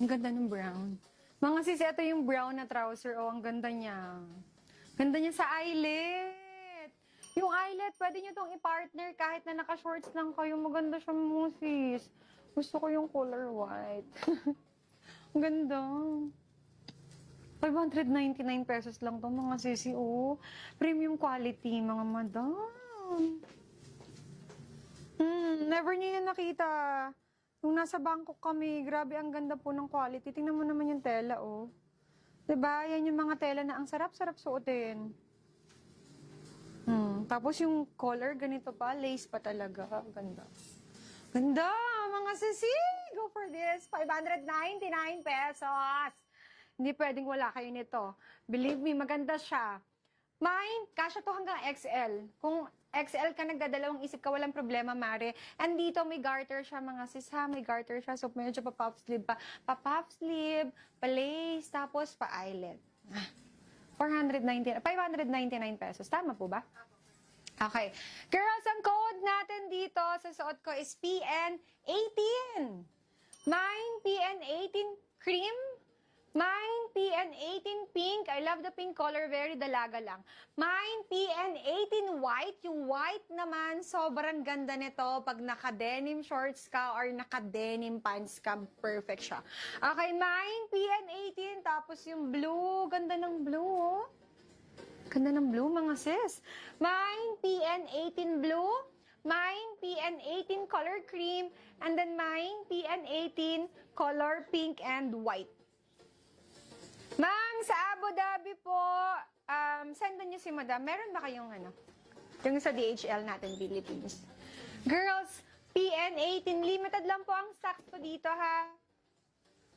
Ang ganda ng brown. Mga sis, ito yung brown na trouser. Oh, ang ganda niya. Ganda niya sa eyelet. Yung eyelet, pwede nyo itong i-partner kahit na naka-shorts lang kayo. Maganda siya mo, sis. Gusto ko yung color white. Ang ganda. 599 pesos lang to mga sisi, oh. Premium quality, mga madam. Never niyo yan nakita. Nung nasa Bangkok kami, grabe ang ganda po ng quality. Tingnan mo naman yung tela, oh. Diba? Yan yung mga tela na ang sarap-sarap suotin. Tapos yung color, ganito pa. Lace pa talaga. Ganda. Ganda, mga sisi! Go for this. 599 pesos. Hindi pwedeng wala kayo nito. Believe me, maganda siya. Mine, kasya to hanggang XL. Kung XL ka, nagdadalawang isip ka, walang problema, Mare. And dito, may garter siya, mga sis, ha? May garter siya. So, medyo pa-puff sleeve pa. Pa-puff sleeve, pa-lace, tapos pa-eyelet. 599 pesos. Tama po ba? Okay. Girls, ang code natin dito sa suot ko is PN18. Mine, PN18 cream. Mine, PN18 pink. I love the pink color. Very dalaga lang. Mine, PN18 white. Yung white naman, sobrang ganda nito. Pag naka-denim shorts ka or naka-denim pants ka, perfect siya. Okay, mine, PN18. Tapos yung blue. Ganda ng blue, oh. Ganda ng blue, mga sis. Mine, PN18 blue. Mine, PN18 color cream. And then mine, PN18 color pink and white. Ma'am, sa Abu Dhabi po, sendan niyo si Madam. Meron ba kayong yung sa DHL natin, Philippines? Girls, PN18, limited lang po ang stocks po dito, ha?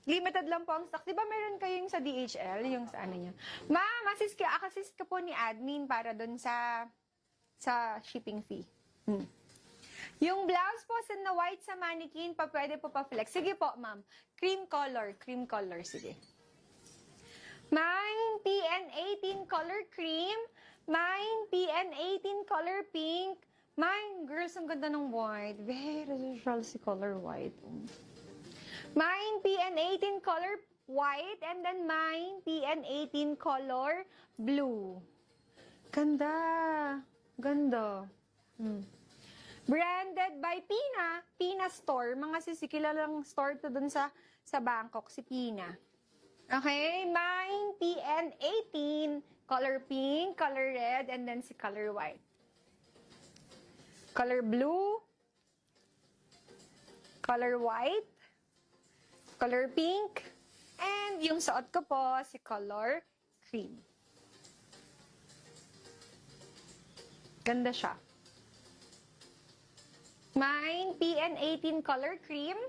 Limited lang po ang stocks. Di ba meron kayong sa DHL, yung sa niyo? Ma'am, assist ka po ni admin para dun sa shipping fee. Yung blouse po na white sa mannequin, pwede po pa-flex. Sige po, ma'am. Cream color, sige. Mine, PN18 color cream. Mine, PN18 color pink. Mine, girls, ang ganda ng white. Very social si color white. Mine, PN18 color white. And then mine, PN18 color blue. Ganda. Ganda. Branded by Pina. Pina Store. Mga sisikilalang store to dun sa Bangkok, si Pina. Okay, mine, PN18, color pink, color red, and then si color white. Color blue, color white, color pink, and yung suot ko po, si color cream. Ganda siya. Mine, PN18 color cream.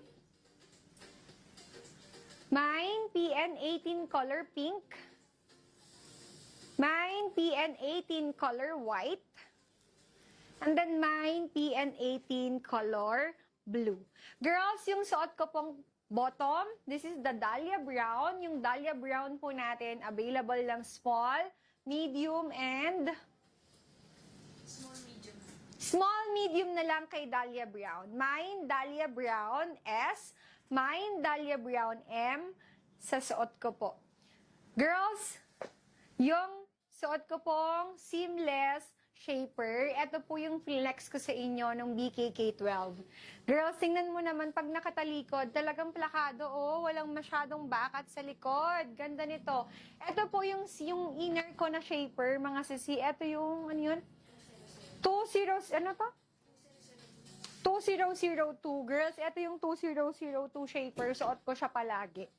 Mine, PN18 color pink. Mine, PN18 color white. And then mine, PN18 color blue. Girls, yung suot ko pong bottom, this is the Dahlia Brown. Yung Dahlia Brown po natin, available lang small, medium, and small, medium na lang kay Dahlia Brown. Mine, Dahlia Brown S. Mine, Dahlia Brown M. Sa suot ko po. Girls, yung suot ko pong seamless shaper, ito po yung flex ko sa inyo ng BKK12. Girls, tingnan mo naman, pag nakatalikod, talagang plakado, oh, walang masyadong bakat sa likod. Ganda nito. Ito po yung inner ko na shaper, mga sisi. Ito yung, 2002, girls. Ito yung 2002 shaper. Suot ko siya palagi.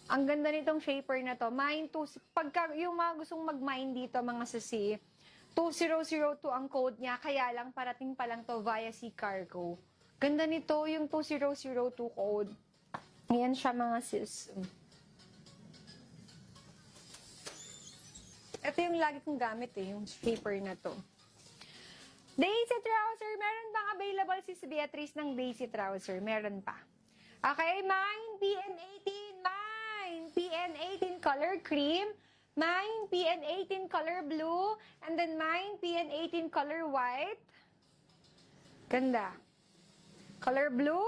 Ang ganda nitong shaper na to. Pagka yung mga gustong mag-mine dito, mga sisi, 2002 ang code niya. Kaya lang, parating pa lang to via Sea Cargo. Ganda nito yung 2002 code. Ayan siya, mga sis. Ito yung lagi kong gamit yung shaper na to. Daisy trouser, meron bang available si Beatrice ng Daisy trouser? Meron pa. Okay, mine, PN18 color cream, mine, PN18 color blue, and then mine, PN18 color white. Ganda. Color blue,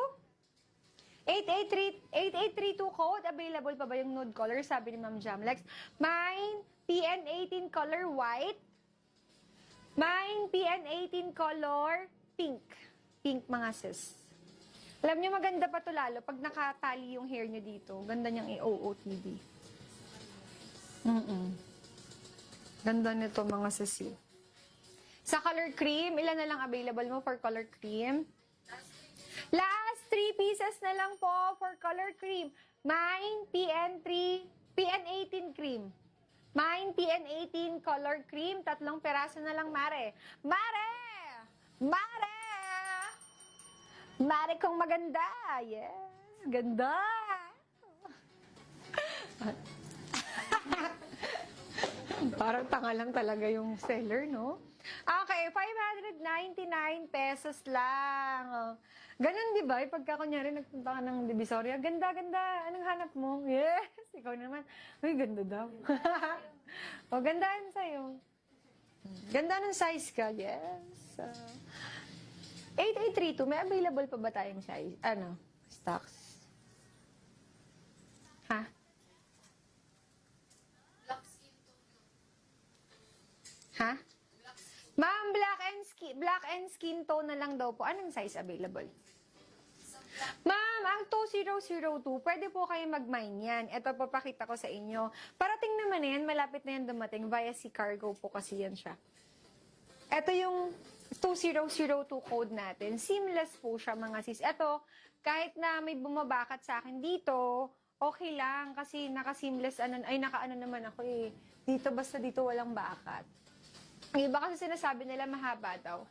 8832 code, available pa ba yung nude color? Sabi ni Ma'am Jamlex. Mine, PN18 color white. Mine, PN18 color pink. Pink mga sis. Alam niyo, maganda pa to lalo pag nakatali yung hair niyo dito. Ganda niyang i-OOTD. Ganda nito mga sis. Sa color cream, ilan na lang available mo for color cream? Last 3 pieces na lang po for color cream. Mine, PN18 cream. Mine, PN18 color cream. 3 peraso na lang, Mare. Mare! Mare! Mare kong maganda. Yes, ganda. Parang tanga lang talaga yung seller, no? Okay, 599 pesos lang. Ganun, di ba? Pagka kunyari nagpunta ka ng Divisoria, ganda, ganda. Anong hanap mo? Yes, ikaw naman. Uy, ganda daw. O, gandaan sa'yo. Ganda ng size ka, yes. 8832, may available pa ba tayong size? Stocks? Ha? Ha? Ma'am, black and skin tone na lang daw po. Anong size available? Ma'am, ang 2002, pwede po kayo mag-mine yan. Ito, papakita ko sa inyo. Parating naman na yan, malapit na yan dumating. Via Sea Cargo po kasi yan siya. Ito yung 2002 code natin. Seamless po siya mga sis. Ito, kahit na may bumabakat sa akin dito, okay lang. Kasi naka-seamless, naka-ano naman ako eh. Dito, basta dito walang bakat. Yung iba kasi sinasabi nila mahaba daw.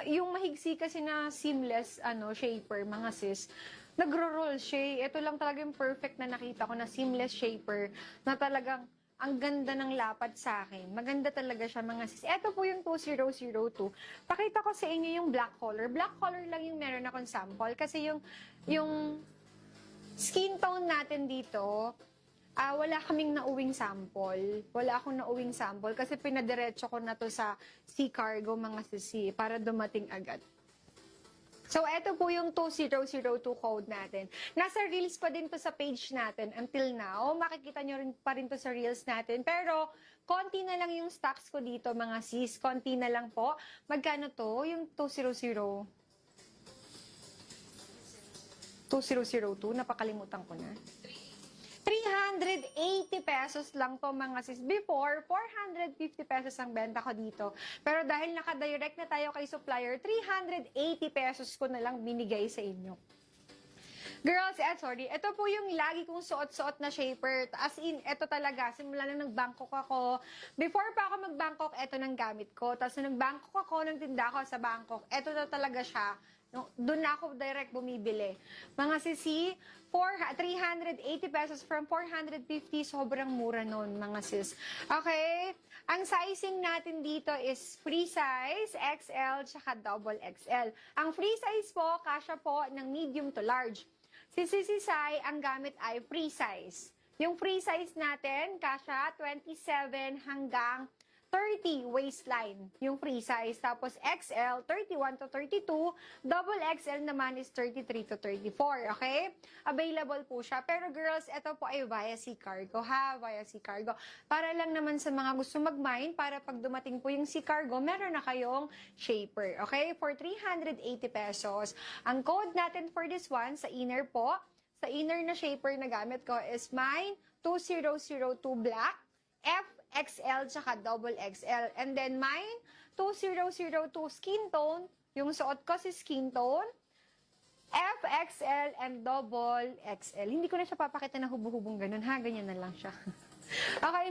Yung mahigsi kasi na seamless shaper, mga sis, nagro-roll siya. Ito lang talaga yung perfect na nakita ko na seamless shaper na talagang ang ganda ng lapad sa akin. Maganda talaga siya, mga sis. Ito po yung 2002. Pakita ko sa inyo yung black color. Black color lang yung meron akong sample kasi yung skin tone natin dito, wala kaming nauwing sample. Wala akong nauwing sample kasi pinadiretso ko na to sa Sea Cargo, mga sisi, para dumating agad. So, eto po yung 2002 code natin. Nasa Reels pa din to sa page natin until now. Makikita nyo rin pa rin to sa Reels natin. Pero, konti na lang yung stocks ko dito, mga sis. Konti na lang po. Magkano to? Yung 2002? Napakalimutan ko na. 380 pesos lang to, mga sis. Before, 450 pesos ang benta ko dito. Pero dahil naka-direct na tayo kay supplier, 380 pesos ko na lang binigay sa inyo. Girls, sorry. Ito po yung lagi kong suot-suot na shaper. As in, ito talaga. Simula na nag-Bangkok ako. Before pa ako mag-Bangkok, ito nang gamit ko. Tapos nung nag-Bangkok ako, nang tinda ako sa Bangkok, ito na talaga siya. Doon na ako direct bumibili. Mga sisi, 380 pesos from 450, sobrang mura nun, mga sis. Okay? Ang sizing natin dito is free size, XL, tsaka double XL. Ang free size po, kasya po ng medium to large. Si Sisi Sai, ang gamit ay free size. Yung free size natin, kasya 27 hanggang 30 waistline, yung free size. Tapos XL, 31 to 32. Double XL naman is 33 to 34. Okay? Available po siya. Pero girls, ito po ay via Sea Cargo, ha? Via Sea Cargo. Para lang naman sa mga gusto mag-mine, para pag dumating po yung Sea Cargo, meron na kayong shaper. Okay? For 380 pesos. Ang code natin for this one, sa inner po, sa inner na shaper na gamit ko is mine 2002 black, XL tsaka double XL. And then mine, 2002 skin tone. Yung suot ko si skin tone. FXL and double XL. Hindi ko na siya papakita na hubo-hubong ganun, ha? Ganyan na lang siya. Okay,